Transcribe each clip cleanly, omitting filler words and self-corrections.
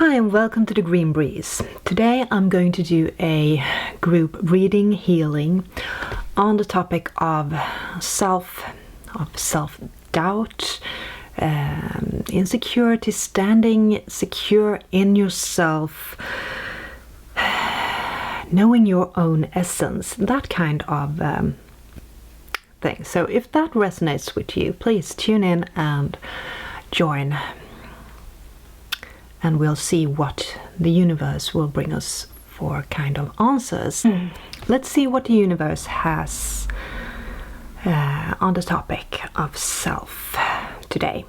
Hi and welcome to the Green Breeze. Today I'm going to do a group reading healing on the topic of self-doubt, insecurity, standing secure in yourself, knowing your own essence, that kind of thing. So if that resonates with you, please tune in and join. And we'll see what the universe will bring us for kind of answers. Let's see what the universe has on the topic of self today.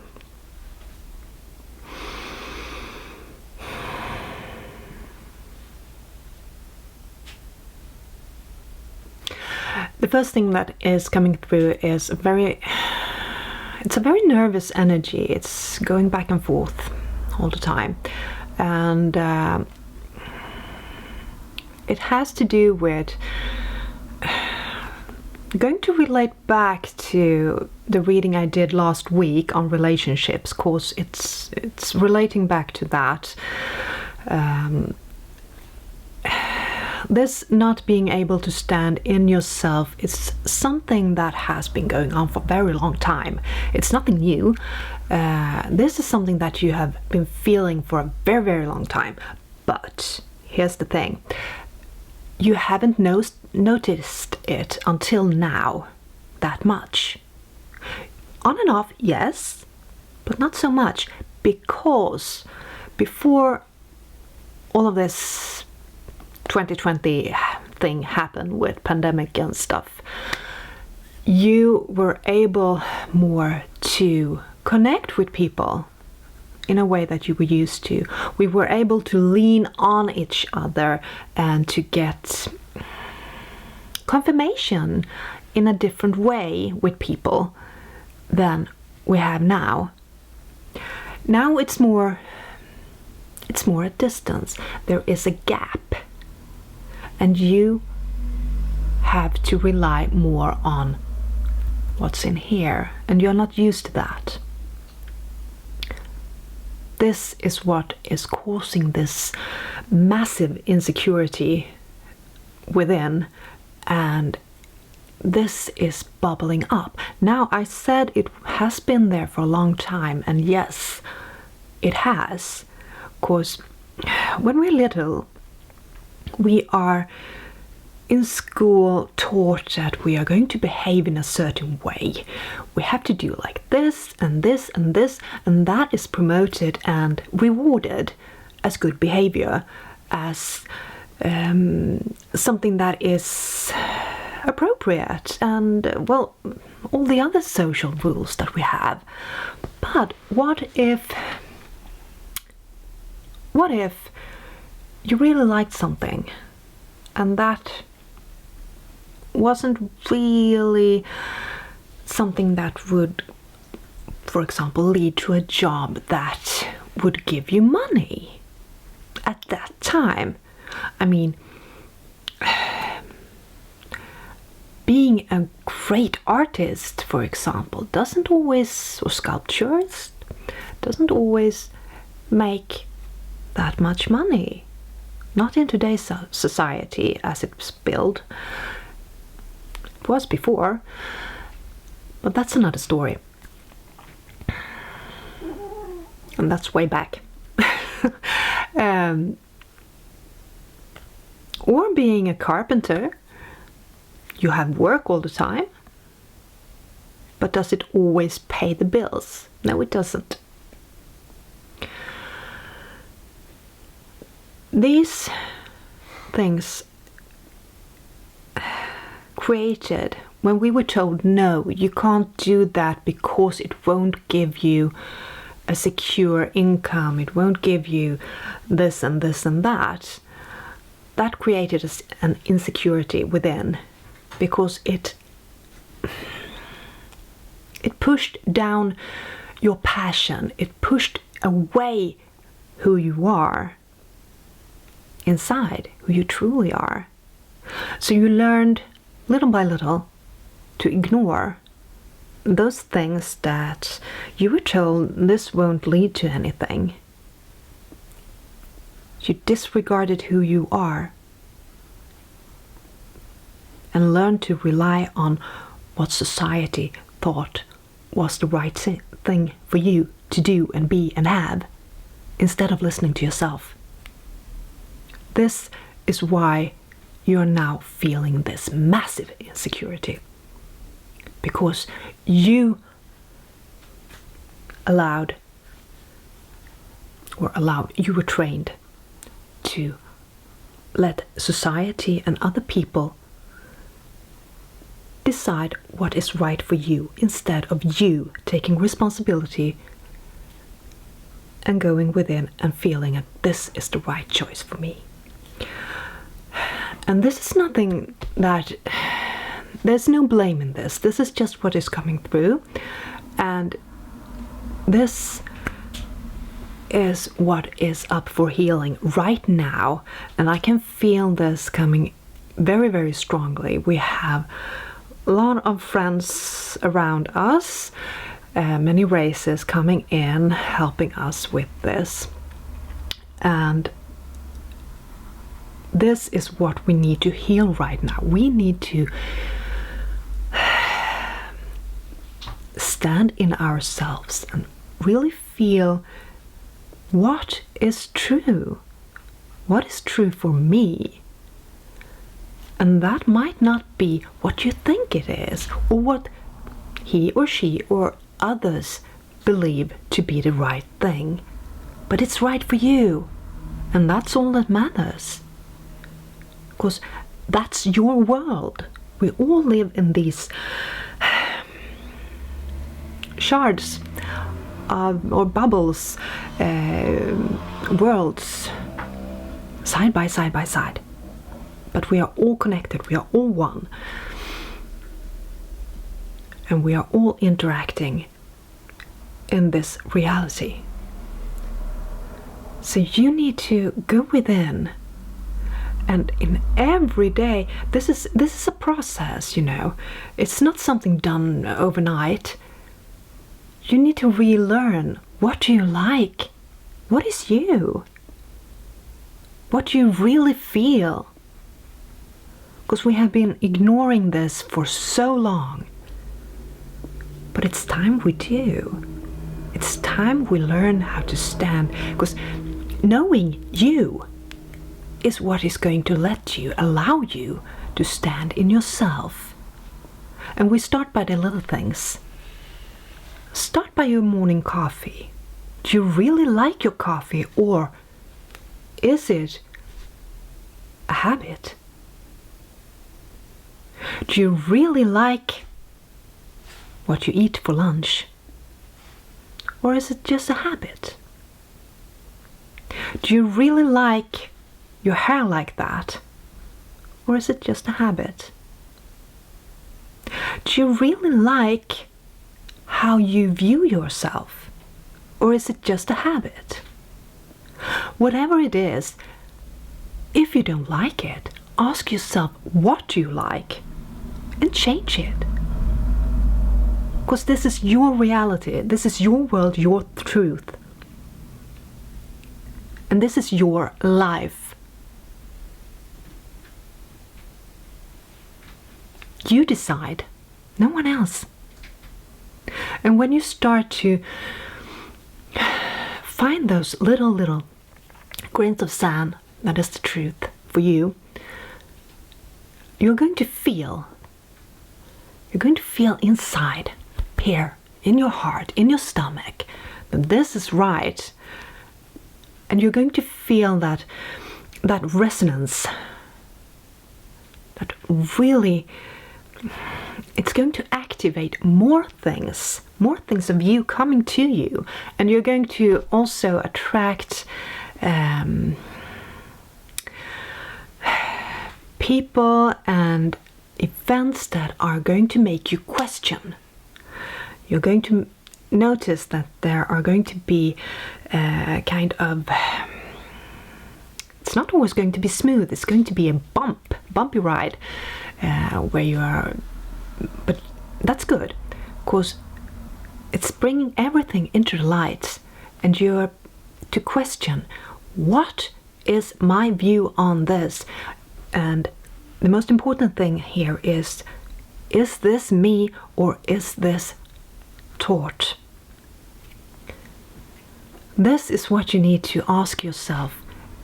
The first thing that is coming through is it's a very nervous energy. It's going back and forth all the time, and it has to do with going to relate back to the reading I did last week on relationships, cause it's relating back to that. This not being able to stand in yourself is something that has been going on for a very long time. It's nothing new. This is something that you have been feeling for a very, very long time. But here's the thing. You haven't noticed it until now that much. On and off, yes, but not so much, because before all of this 2020 thing happened with pandemic and stuff, you were able more to connect with people in a way that you were used to. We were able to lean on each other and to get confirmation in a different way with people than we have now. Now it's more a distance. There is a gap. And you have to rely more on what's in here, and you're not used to that. This is what is causing this massive insecurity within, and this is bubbling up. Now, I said it has been there for a long time, and yes, it has. Of course, when we're little, we are in school taught that we are going to behave in a certain way. We have to do like this and this and this, and that is promoted and rewarded as good behavior, as something that is appropriate, and well, all the other social rules that we have. But what if you really liked something and that wasn't really something that would, for example, lead to a job that would give you money at that time? I mean, being a great artist, for example, or sculpturist, doesn't always make that much money. Not in today's society as it's built. It was before, but that's another story. And that's way back. Or being a carpenter, you have work all the time, but does it always pay the bills? No, it doesn't. These things created when we were told, no, you can't do that because it won't give you a secure income, it won't give you this and this and that. That created an insecurity within, because it pushed down your passion, it pushed away who you are inside, who you truly are. So you learned little by little to ignore those things that you were told this won't lead to anything. You disregarded who you are and learned to rely on what society thought was the right thing for you to do and be and have, instead of listening to yourself. This is why you're now feeling this massive insecurity. Because you you were trained to let society and other people decide what is right for you, instead of you taking responsibility and going within and feeling that this is the right choice for me. And this is nothing that, there's no blame in this. This is just what is coming through. And this is what is up for healing right now. And I can feel this coming very, very strongly. We have a lot of friends around us, many races coming in, helping us with this. And this is what we need to heal right now. We need to stand in ourselves and really feel what is true. What is true for me? And that might not be what you think it is, or what he or she or others believe to be the right thing. But it's right for you. And that's all that matters. Because that's your world. We all live in these shards or bubbles, worlds, side by side by side. But we are all connected, we are all one. And we are all interacting in this reality. So you need to go within, and in every day, this is a process, you know. It's not something done overnight. You need to relearn, what do you like? What is you? What do you really feel? Because we have been ignoring this for so long. But it's time we do. It's time we learn how to stand. Because knowing you is what is going to allow you to stand in yourself. And we start by the little things. Start by your morning coffee. Do you really like your coffee, or is it a habit? Do you really like what you eat for lunch? Or is it just a habit? Do you really like your hair like that? Or is it just a habit? Do you really like how you view yourself? Or is it just a habit? Whatever it is, if you don't like it, ask yourself, what do you like? And change it. Because this is your reality, this is your world, your truth. And this is your life. You decide, no one else. And when you start to find those little grains of sand, that is the truth for you, you're going to feel inside, here, in your heart, in your stomach, that this is right. And you're going to feel that resonance, that really, it's going to activate more things of you coming to you. And you're going to also attract people and events that are going to make you question. You're going to notice that there are going to be kind of, it's not always going to be smooth, it's going to be a bumpy ride where you are, but that's good, because it's bringing everything into the light, and you're to question, what is my view on this? And the most important thing here is this me or is this taught? This is what you need to ask yourself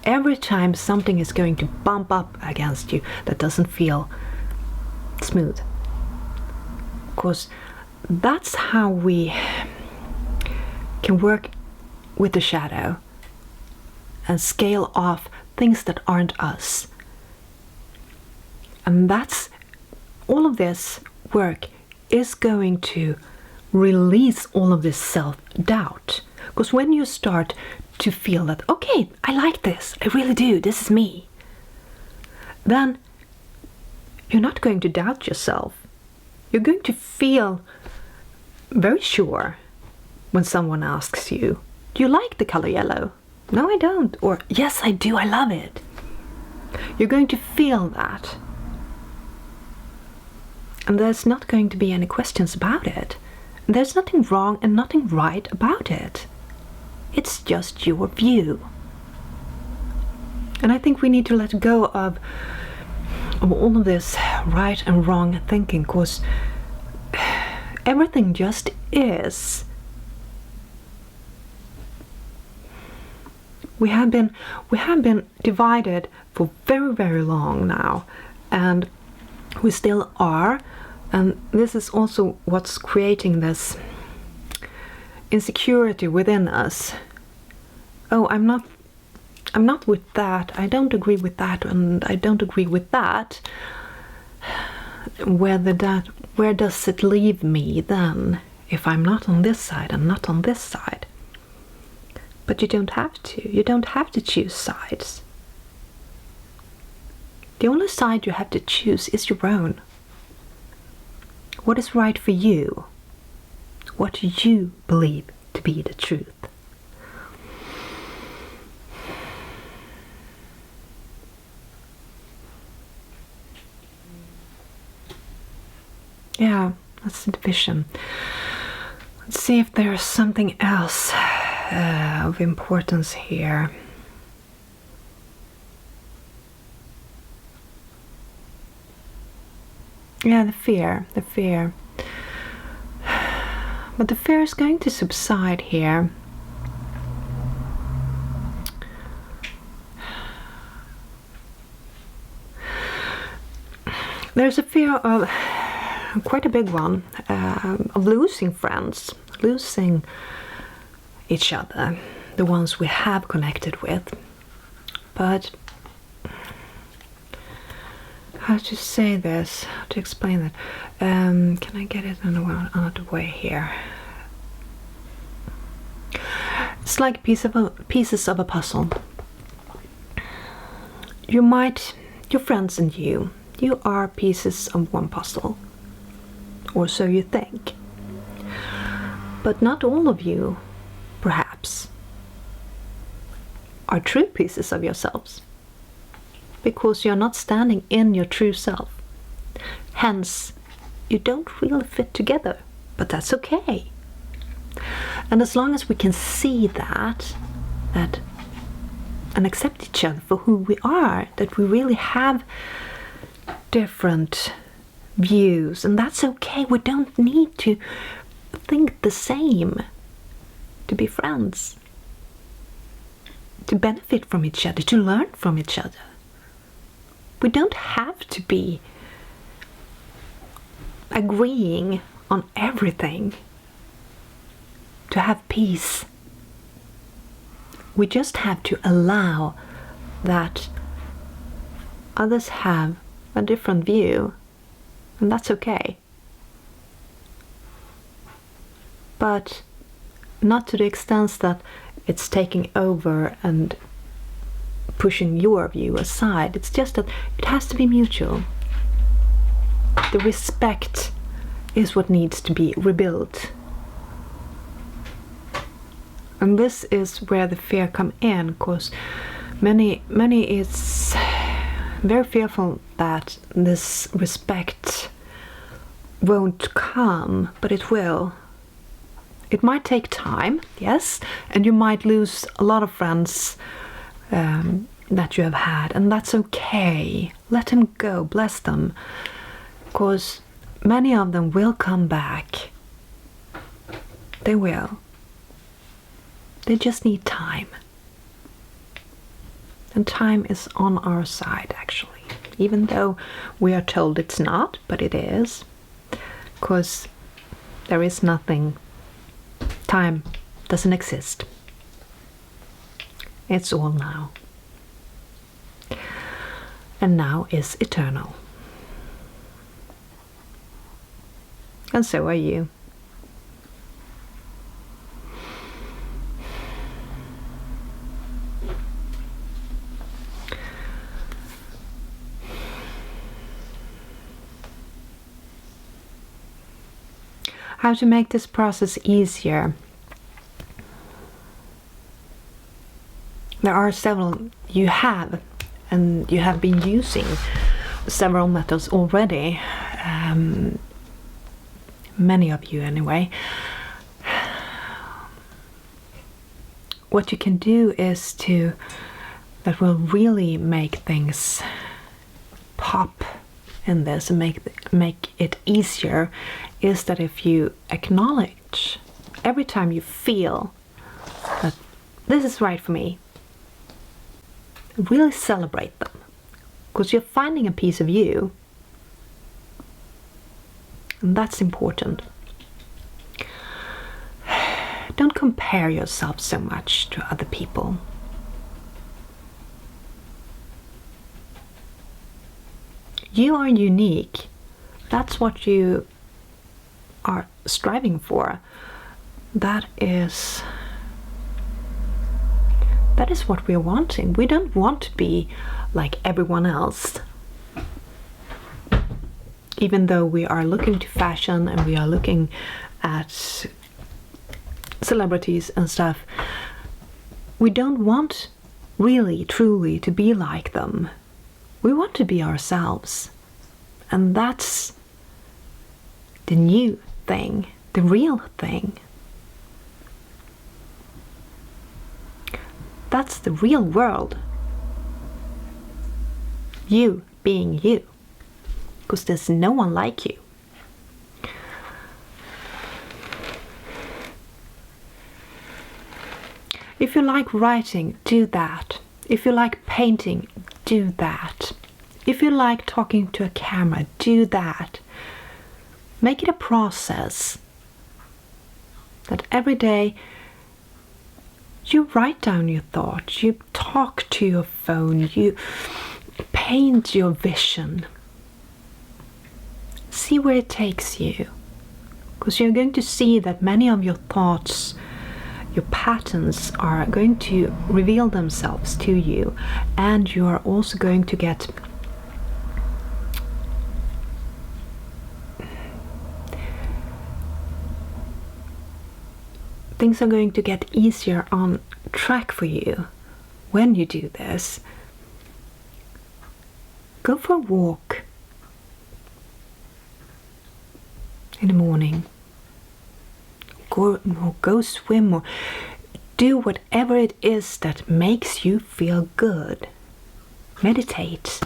every time something is going to bump up against you that doesn't feel smooth. Because that's how we can work with the shadow and scale off things that aren't us. And that's all of this work is going to release all of this self-doubt. Because when you start to feel that, okay, I like this, I really do, this is me, then you're not going to doubt yourself. You're going to feel very sure when someone asks you, do you like the color yellow? No, I don't. Or, yes, I do, I love it. You're going to feel that. And there's not going to be any questions about it. There's nothing wrong and nothing right about it. It's just your view. And I think we need to let go of all of this right and wrong thinking, because everything just is. We have been divided for very, very long now, and we still are, and this is also what's creating this insecurity within us. Oh, I'm not with that, I don't agree with that, and I don't agree with that. Where does it leave me then, if I'm not on this side and not on this side? But you don't have to. You don't have to choose sides. The only side you have to choose is your own. What is right for you? What do you believe to be the truth? Yeah, that's the division. Let's see if there's something else of importance here. Yeah, the fear. But the fear is going to subside here. There's a fear of, quite a big one, of losing friends, losing each other, the ones we have connected with. But how to say this, how to explain that? Can I get it another way here? It's like pieces of a puzzle. Your friends and you are pieces of one puzzle, or so you think. But not all of you, perhaps, are true pieces of yourselves, because you're not standing in your true self. Hence, you don't really fit together, but that's okay. And as long as we can see that and accept each other for who we are, that we really have different views, and that's okay. We don't need to think the same to be friends, to benefit from each other, to learn from each other. We don't have to be agreeing on everything to have peace. We just have to allow that others have a different view, and that's okay. But not to the extent that it's taking over and pushing your view aside. It's just that it has to be mutual. The respect is what needs to be rebuilt. And this is where the fear come in, because many is very fearful that this respect won't come, but it will. It might take time, yes, and you might lose a lot of friends that you have had, and that's okay. Let them go, bless them, because many of them will come back. They will. They just need time. And time is on our side, actually. Even though we are told it's not, but it is. Because there is nothing. Time doesn't exist. It's all now. And now is eternal. And so are you. How to make this process easier? There are several you have, and you have been using several methods already. Many of you anyway. What you can do is that will really make things pop in this and make it easier, is that if you acknowledge every time you feel that this is right for me, really celebrate them, because you're finding a piece of you, and that's important. Don't compare yourself so much to other people. You are unique. That's what you are striving for. That is what we're wanting. We don't want to be like everyone else. Even though we are looking to fashion and we are looking at celebrities and stuff, we don't want really, truly to be like them. We want to be ourselves. And that's the new thing, the real thing. That's the real world. You being you. Because there's no one like you. If you like writing, do that. If you like painting, do that. If you like talking to a camera, do that. Make it a process that every day you write down your thoughts, you talk to your phone, you paint your vision. See where it takes you. Because you're going to see that many of your thoughts, your patterns are going to reveal themselves to you, and you are also going to get things are going to get easier on track for you when you do this. Go for a walk in the morning. Go swim, or do whatever it is that makes you feel good. Meditate.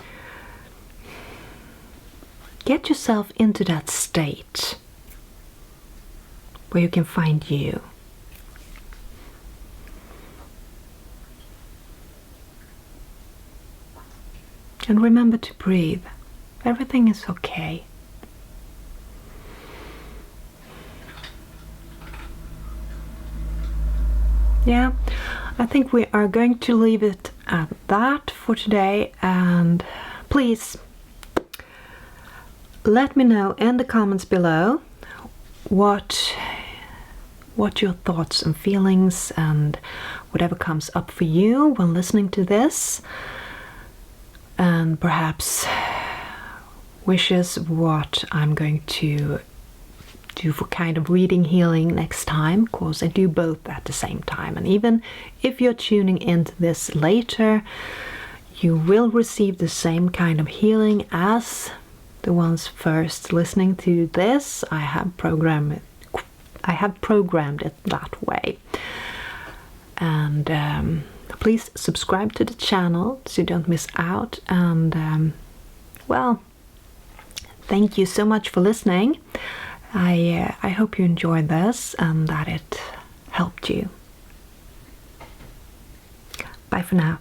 Get yourself into that state where you can find you. And remember to breathe. Everything is okay. Yeah, I think we are going to leave it at that for today, and please let me know in the comments below what your thoughts and feelings and whatever comes up for you when listening to this, and perhaps wishes what I'm going to do for kind of reading healing next time, because I do both at the same time. And even if you're tuning into this later, you will receive the same kind of healing as the ones first listening to this. I have programmed it that way, and Please subscribe to the channel so you don't miss out. And well, thank you so much for listening. I hope you enjoyed this and that it helped you. Bye for now.